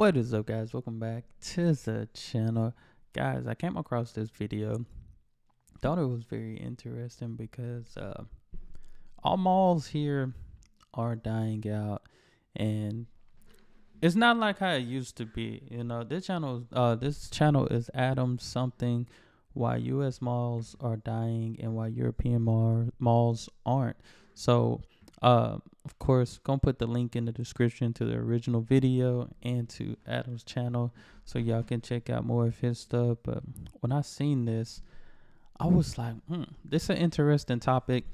What is up, guys? Welcome back to the channel. Guys, I came across this video. Thought it was very interesting because all malls here are dying out, and it's not like how it used to be. This channel is Adam something why US malls are dying and why European malls aren't. So of course, gonna put the link in the description to the original video and to Adam's channel so y'all can check out more of his stuff. But when I seen this, I was like, this is an interesting topic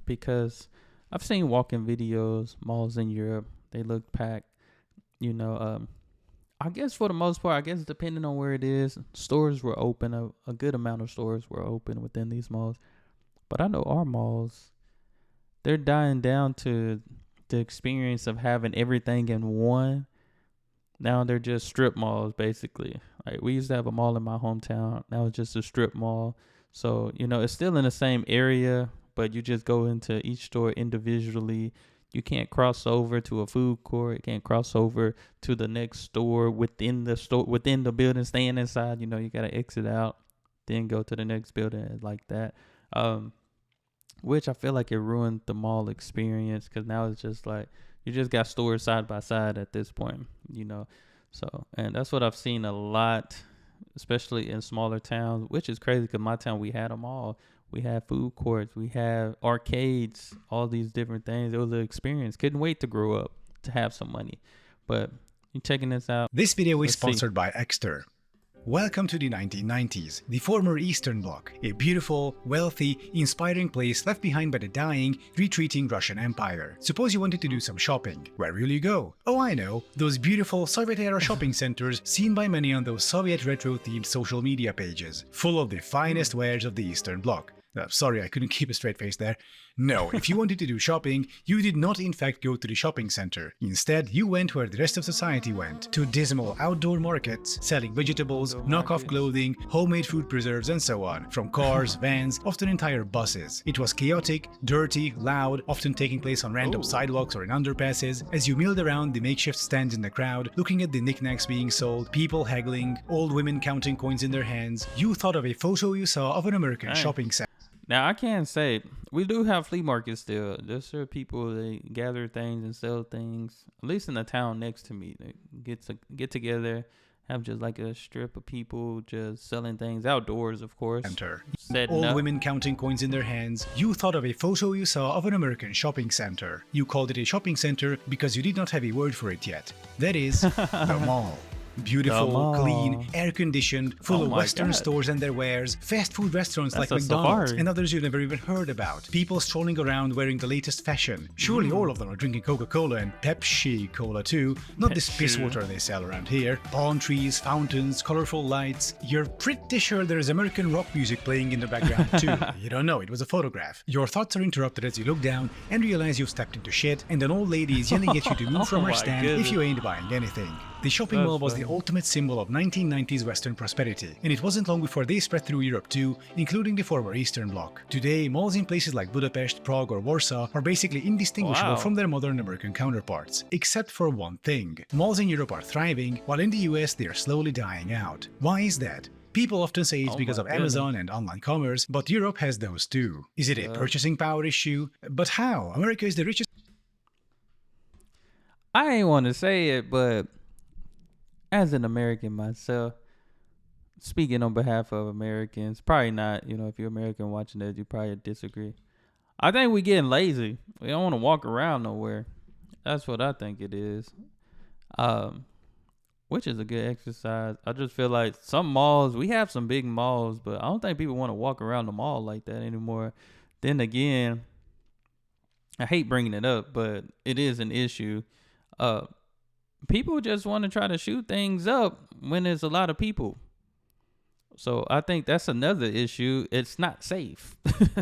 because I've seen walking videos, malls in Europe, they look packed. I guess for the most part, I guess depending on where it is, stores were open. A good amount of stores were open within these malls. But I know our malls, they're dying down to the experience of having everything in one. Now they're just strip malls, basically. Like, we used to have a mall in my hometown. Now it's just a strip mall. So, it's still in the same area, but you just go into each store individually. You can't cross over to a food court. You can't cross over to the next store, within the building, staying inside. You got to exit out, then go to the next building like that. Which I feel like it ruined the mall experience because now it's just like you just got stores side by side at this point, So, and that's what I've seen a lot, especially in smaller towns, which is crazy because my town, we had a mall. We had food courts. We had arcades, all these different things. It was an experience. Couldn't wait to grow up to have some money. But you checking this out? This video is sponsored by Exter. Welcome to the 1990s, the former Eastern Bloc, a beautiful, wealthy, inspiring place left behind by the dying, retreating Russian Empire. Suppose you wanted to do some shopping. Where will you go? Oh, I know, those beautiful Soviet-era shopping centers seen by many on those Soviet retro-themed social media pages, full of the finest wares of the Eastern Bloc. Sorry, I couldn't keep a straight face there. No, if you wanted to do shopping, you did not in fact go to the shopping center. Instead, you went where the rest of society went, to dismal outdoor markets, selling vegetables, knockoff clothing, homemade food preserves, and so on, from cars, vans, often entire buses. It was chaotic, dirty, loud, often taking place on random sidewalks or in underpasses. As you milled around the makeshift stands in the crowd, looking at the knickknacks being sold, people haggling, old women counting coins in their hands, you thought of a photo you saw of an American shopping center. Now, I can say we do have flea markets still. There's people, they gather things and sell things, at least in the town next to me. They get together, have just like a strip of people just selling things outdoors, of course. Old women counting coins in their hands. You thought of a photo you saw of an American shopping center. You called it a shopping center because you did not have a word for it yet. That is, the mall. Beautiful, clean, air-conditioned, full of Western stores and their wares, fast food restaurants like McDonald's and others you never even heard about, people strolling around wearing the latest fashion. Surely all of them are drinking Coca-Cola and Pepsi Cola too, not this piss water they sell around here. Palm trees, fountains, colorful lights. You're pretty sure there's American rock music playing in the background too. You don't know, it was a photograph. Your thoughts are interrupted as you look down and realize you've stepped into shit, and an old lady is yelling at you to move from her stand if you ain't buying anything. The shopping mall was the ultimate symbol of 1990s Western prosperity, and it wasn't long before they spread through Europe too, including the former Eastern Bloc. Today, malls in places like Budapest, Prague or Warsaw are basically indistinguishable from their modern American counterparts, except for one thing. Malls in Europe are thriving, while in the US they are slowly dying out. Why is that? People often say it's because of Amazon and online commerce, but Europe has those too. Is it a purchasing power issue? But how? America is the richest... I ain't want to say it, but as an American myself, speaking on behalf of Americans, probably not, if you're American watching this, you probably disagree. I think we getting lazy. We don't want to walk around nowhere. That's what I think it is. Which is a good exercise. I just feel like some malls, we have some big malls, but I don't think people want to walk around the mall like that anymore. Then again, I hate bringing it up, but it is an issue. People just want to try to shoot things up when there's a lot of people. So I think that's another issue. It's not safe.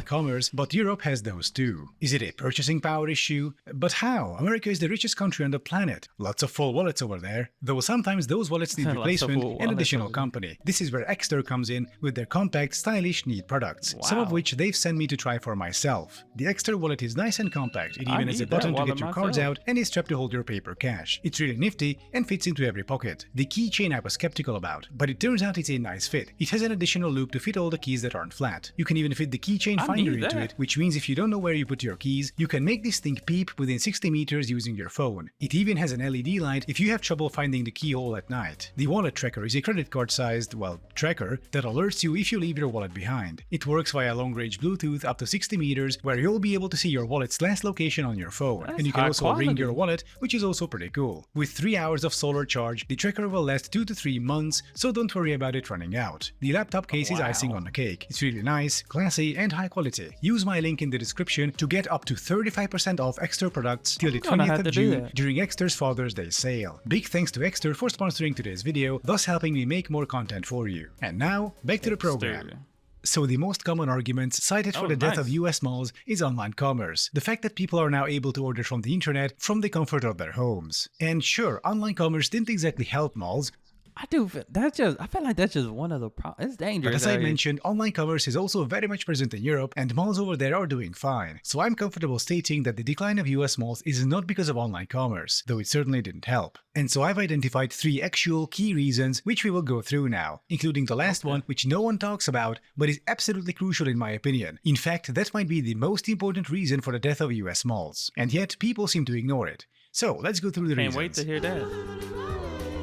Commerce, but Europe has those too. Is it a purchasing power issue? But how? America is the richest country on the planet. Lots of full wallets over there. Though sometimes those wallets need Lots of replacement full and wallets additional over there. company. This is where Exter comes in with their compact, stylish, neat products. Some of Wow. which they've sent me to try for myself. The Exter wallet is nice and compact. It I even has a need that button to wallet get your cards myself. out and a strap to hold your paper cash. It's really nifty and fits into every pocket. The keychain I was skeptical about, but it turns out it's a nice fit. It has an additional loop to fit all the keys that aren't flat. You can even fit the keychain I finder need into that. it, which means if you don't know where you put your keys, you can make this thing peep within 60 meters using your phone. It even has an LED light if you have trouble finding the keyhole at night. The wallet tracker is a credit card sized, well, tracker that alerts you if you leave your wallet behind. It works via long-range Bluetooth up to 60 meters, where you'll be able to see your wallet's last location on your phone. That's And you can high also ring quality. your wallet, which is also pretty cool. With 3 hours of solar charge, the tracker will last 2 to 3 months, so don't worry about it running out. The laptop case is icing Wow. on the cake. It's really nice, classy, and high quality. Use my link in the description to get up to 35% off Exter products till the I'm gonna 20th have of to do June that. during Exter's Father's Day sale. Big thanks to Exter for sponsoring today's video, thus helping me make more content for you. And now, back to the program. Exter. So the most common arguments cited for Oh, the death of nice. US malls is online commerce. The fact that people are now able to order from the internet from the comfort of their homes. And sure, online commerce didn't exactly help malls, I do. That's just. I feel like that's just one of the problems. It's but dangerous. as I out here. mentioned, online commerce is also very much present in Europe and malls over there are doing fine. So I'm comfortable stating that the decline of US malls is not because of online commerce, though it certainly didn't help. And so I've identified 3 actual key reasons which we will go through now, including the last one which no one talks about but is absolutely crucial in my opinion. In fact, that might be the most important reason for the death of US malls. And yet people seem to ignore it. So let's go through the Can't reasons. wait to hear that.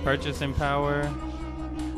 Purchasing power.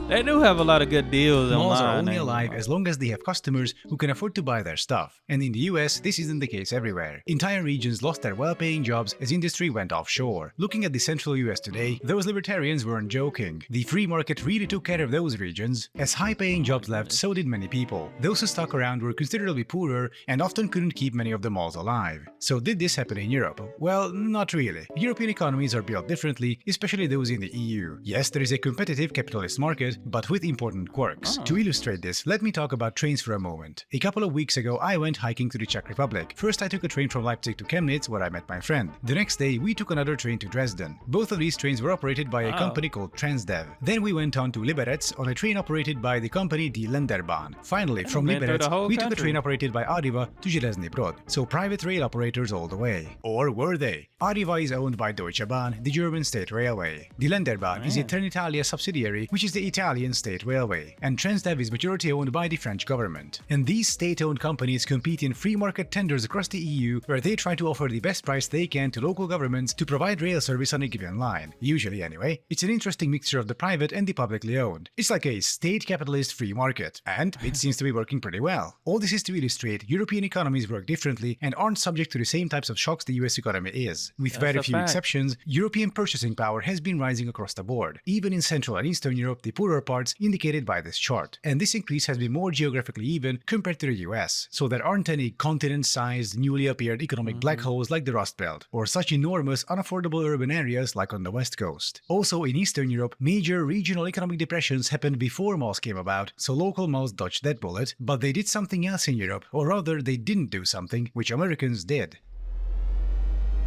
They do have a lot of good deals Malls online. are only ain't alive gonna as long as they have customers who can afford to buy their stuff. And in the US, this isn't the case everywhere. Entire regions lost their well-paying jobs as industry went offshore. Looking at the central US today, those libertarians weren't joking. The free market really took care of those regions. As high-paying jobs left, so did many people. Those who stuck around were considerably poorer and often couldn't keep many of the malls alive. So did this happen in Europe? Well, not really. European economies are built differently, especially those in the EU. Yes, there is a competitive capitalist market, but with important quirks. To illustrate this, let me talk about trains for a moment. A couple of weeks ago, I went hiking to the Czech Republic. First, I took a train from Leipzig to Chemnitz, where I met my friend. The next day, we took another train to Dresden. Both of these trains were operated by a Wow. company called Transdev. Then we went on to Liberec on a train operated by the company Die Länderbahn. Finally, from been through the Liberec, whole we took a country. train operated by Arriva to Železný Brod. So private rail operators all the way. Or were they? Arriva is owned by Deutsche Bahn, the German state railway. Die Länderbahn is a Man. Trenitalia subsidiary, which is the Italian state railway. And Transdev is majority owned by the French government. And these state-owned companies compete in free market tenders across the EU, where they try to offer the best price they can to local governments to provide rail service on a given line. Usually anyway. It's an interesting mixture of the private and the publicly owned. It's like a state capitalist free market. And it seems to be working pretty well. All this is to illustrate European economies work differently and aren't subject to the same types of shocks the US economy is. With That's very a few fact. exceptions, European purchasing power has been rising across the board. Even in Central and Eastern Europe, the poorer parts indicated by this chart. And this increase has been more geographically even compared to the US. So there aren't any continent-sized, newly appeared economic black holes like the Rust Belt, or such enormous, unaffordable urban areas like on the West Coast. Also, in Eastern Europe, major regional economic depressions happened before malls came about, so local malls dodged that bullet, but they did something else in Europe, or rather, they didn't do something, which Americans did.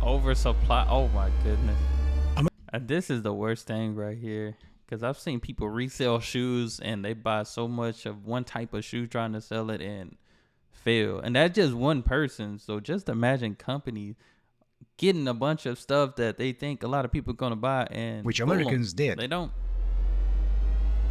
Oversupply. Oh my goodness. This is the worst thing right here. Because I've seen people resell shoes and they buy so much of one type of shoe trying to sell it and fail. And that's just one person. So just imagine companies getting a bunch of stuff that they think a lot of people are going to buy and Which fool 'em. Americans did. They don't.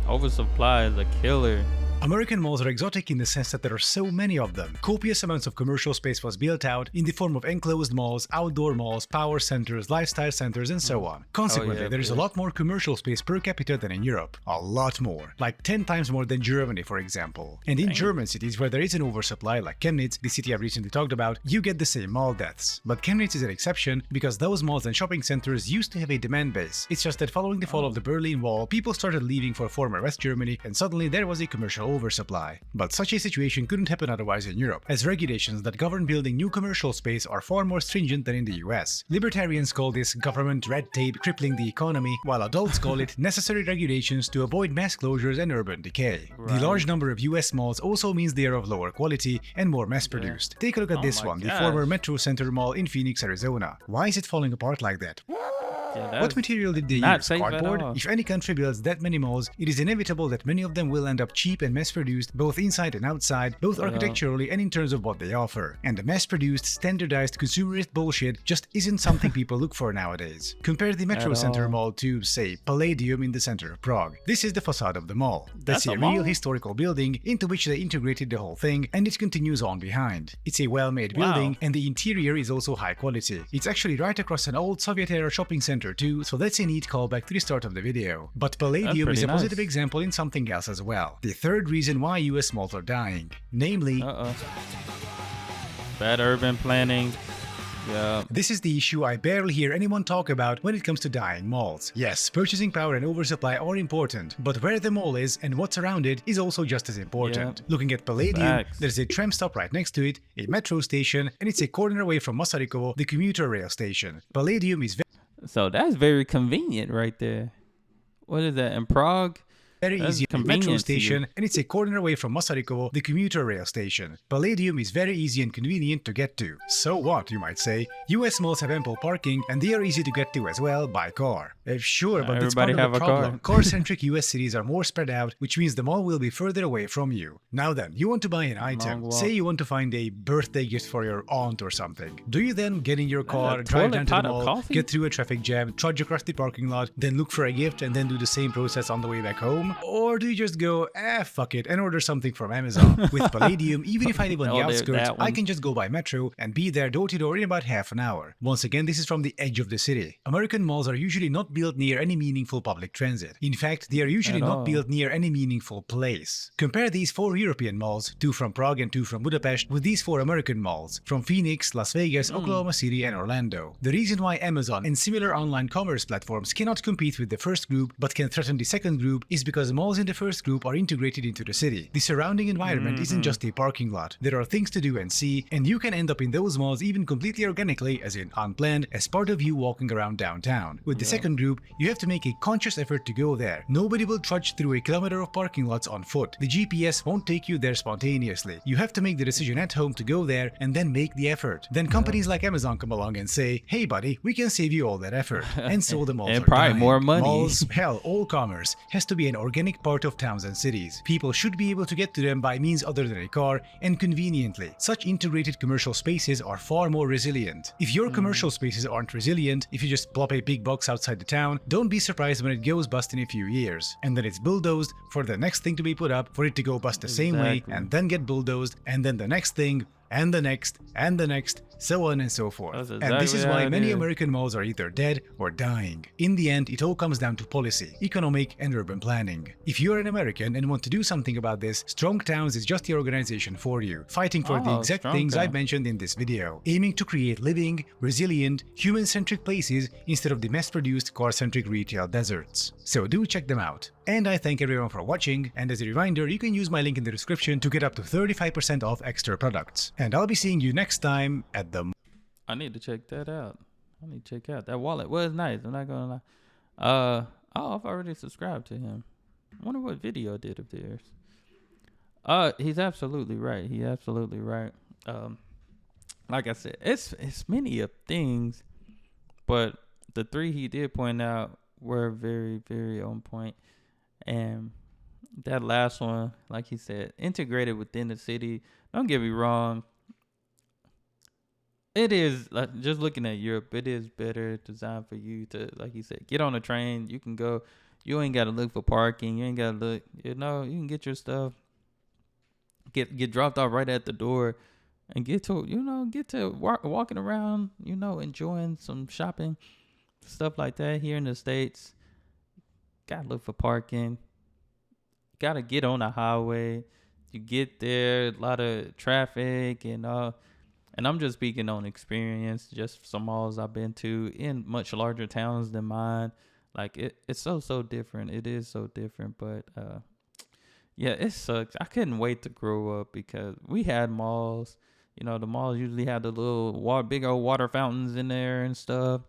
Oversupply is a killer. American malls are exotic in the sense that there are so many of them. Copious amounts of commercial space was built out in the form of enclosed malls, outdoor malls, power centers, lifestyle centers, and so on. Consequently, there is a lot more commercial space per capita than in Europe. A lot more. Like 10 times more than Germany, for example. And in German cities where there is an oversupply, like Chemnitz, the city I've recently talked about, you get the same mall deaths. But Chemnitz is an exception because those malls and shopping centers used to have a demand base. It's just that following the fall of the Berlin Wall, people started leaving for former West Germany, and suddenly there was a commercial oversupply. But such a situation couldn't happen otherwise in Europe, as regulations that govern building new commercial space are far more stringent than in the US. Libertarians call this government red tape crippling the economy, while adults call it necessary regulations to avoid mass closures and urban decay. Right. The large number of US malls also means they are of lower quality and more mass-produced. Yeah. Take a look at this one, the former Metro Center Mall in Phoenix, Arizona. Why is it falling apart like that? Yeah, What material did they use? Cardboard? If any country builds that many malls, it is inevitable that many of them will end up cheap and mass-produced, both inside and outside, both architecturally and in terms of what they offer. And the mass-produced, standardized, consumerist bullshit just isn't something people look for nowadays. Compare the Metro Center Mall to, say, Palladium in the center of Prague. This is the facade of the mall. That's a real historical building into which they integrated the whole thing, and it continues on behind. It's a well-made building, and the interior is also high quality. It's actually right across an old Soviet-era shopping center too, so that's a neat callback to the start of the video. But Palladium is a positive example in something else as well. The third reason why US malls are dying. Namely, bad urban planning. Yeah. This is the issue I barely hear anyone talk about when it comes to dying malls. Yes, purchasing power and oversupply are important, but where the mall is and what's around it is also just as important. Looking at Palladium, there's a tram stop right next to it, a metro station, and it's a corner away from Masarykovo, the commuter rail station. Palladium is so that's very convenient right there. What is that in Prague? Very easy metro station, and it's a corner away from Masarykovo, the commuter rail station. Palladium is very easy and convenient to get to. So what, you might say? US malls have ample parking, and they are easy to get to as well by car. Sure, but that's part of the problem. Car-centric US cities are more spread out, which means the mall will be further away from you. Now then, you want to buy an item. Say you want to find a birthday gift for your aunt or something. Do you then get in your car, drive down to the mall, get through a traffic jam, trudge across the parking lot, then look for a gift and then do the same process on the way back home? Or do you just go, fuck it, and order something from Amazon? With Palladium, even if I live on the outskirts, I can just go by metro and be there door to door in about half an hour. Once again, this is from the edge of the city. American malls are usually not built near any meaningful public transit. In fact, they are usually not built near any meaningful place. Compare these 4 European malls, 2 from Prague and 2 from Budapest, with these 4 American malls, from Phoenix, Las Vegas, Oklahoma City, and Orlando. The reason why Amazon and similar online commerce platforms cannot compete with the first group but can threaten the second group is because malls in the first group are integrated into the city. The surrounding environment isn't just a parking lot. There are things to do and see, and you can end up in those malls even completely organically, as in unplanned, as part of you walking around downtown. With the second group, you have to make a conscious effort to go there. Nobody will trudge through a kilometer of parking lots on foot. The GPS won't take you there spontaneously. You have to make the decision at home to go there and then make the effort. Then companies like Amazon come along and say, hey buddy, we can save you all that effort. And so the malls and are probably dying. more money. Malls, hell, all commerce has to be an organic part of towns and cities. People should be able to get to them by means other than a car and conveniently. Such integrated commercial spaces are far more resilient. If your commercial spaces aren't resilient, if you just plop a big box outside the town, don't be surprised when it goes bust in a few years. And then it's bulldozed for the next thing to be put up, for it to go bust the same way, and then get bulldozed, and then the next thing, and the next, and the next, so on and so forth. And this is why many American malls are either dead or dying. In the end, it all comes down to policy, economic and urban planning. If you're an American and want to do something about this, Strong Towns is just the organization for you, fighting for the exact things I've mentioned in this video, aiming to create living, resilient, human-centric places instead of the mass-produced car-centric retail deserts. So do check them out. And I thank everyone for watching, and as a reminder, you can use my link in the description to get up to 35% off extra products. And I'll be seeing you next time at the... I need to check that out. I need to check out that wallet. Was nice. I'm not gonna lie. I've already subscribed to him. I wonder what video I did of theirs. He's absolutely right. He's absolutely right. Like I said, it's many of things, but the 3 he did point out were very, very on point. And that last one, like he said, integrated within the city. Don't get me wrong. It is, like, just looking at Europe, it is better designed for you to, like he said, get on a train. You can go. You ain't got to look for parking. You ain't got to look. You can get your stuff. Get dropped off right at the door, and get to walking around. Enjoying some shopping, stuff like that. Here in the States, gotta look for parking. Gotta get on the highway. You get there, a lot of traffic and And I'm just speaking on experience, just some malls I've been to in much larger towns than mine. Like it's so different. It is so different, but Yeah, it sucks. I couldn't wait to grow up because we had malls. You know, the malls usually had the little big old water fountains in there and stuff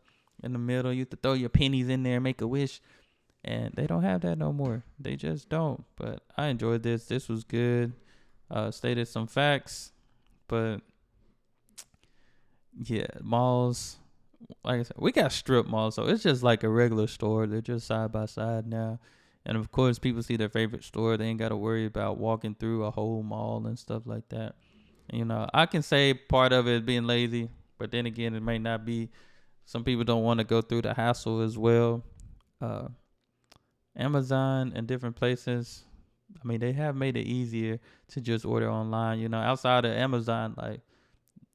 in the middle. You had to throw your pennies in there, make a wish, and they don't have that no more. They just don't. But I enjoyed this. This was good. Stated some facts, but yeah, malls. Like I said, we got strip malls, so it's just like a regular store. They're just side by side now. And of course, people see their favorite store. They ain't got to worry about walking through a whole mall and stuff like that. You know, I can say part of it is being lazy, but then again, it may not be. Some people don't want to go through the hassle as well. Uh, Amazon and different places, I mean, they have made it easier to just order online. You know, outside of Amazon, like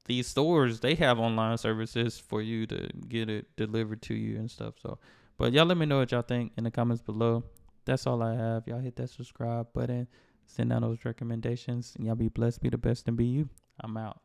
these stores, they have online services for you to get it delivered to you and stuff. So, but y'all let me know what y'all think in the comments below. That's all I have. Y'all hit that subscribe button, send down those recommendations, and y'all be blessed, be the best, and be you. I'm out.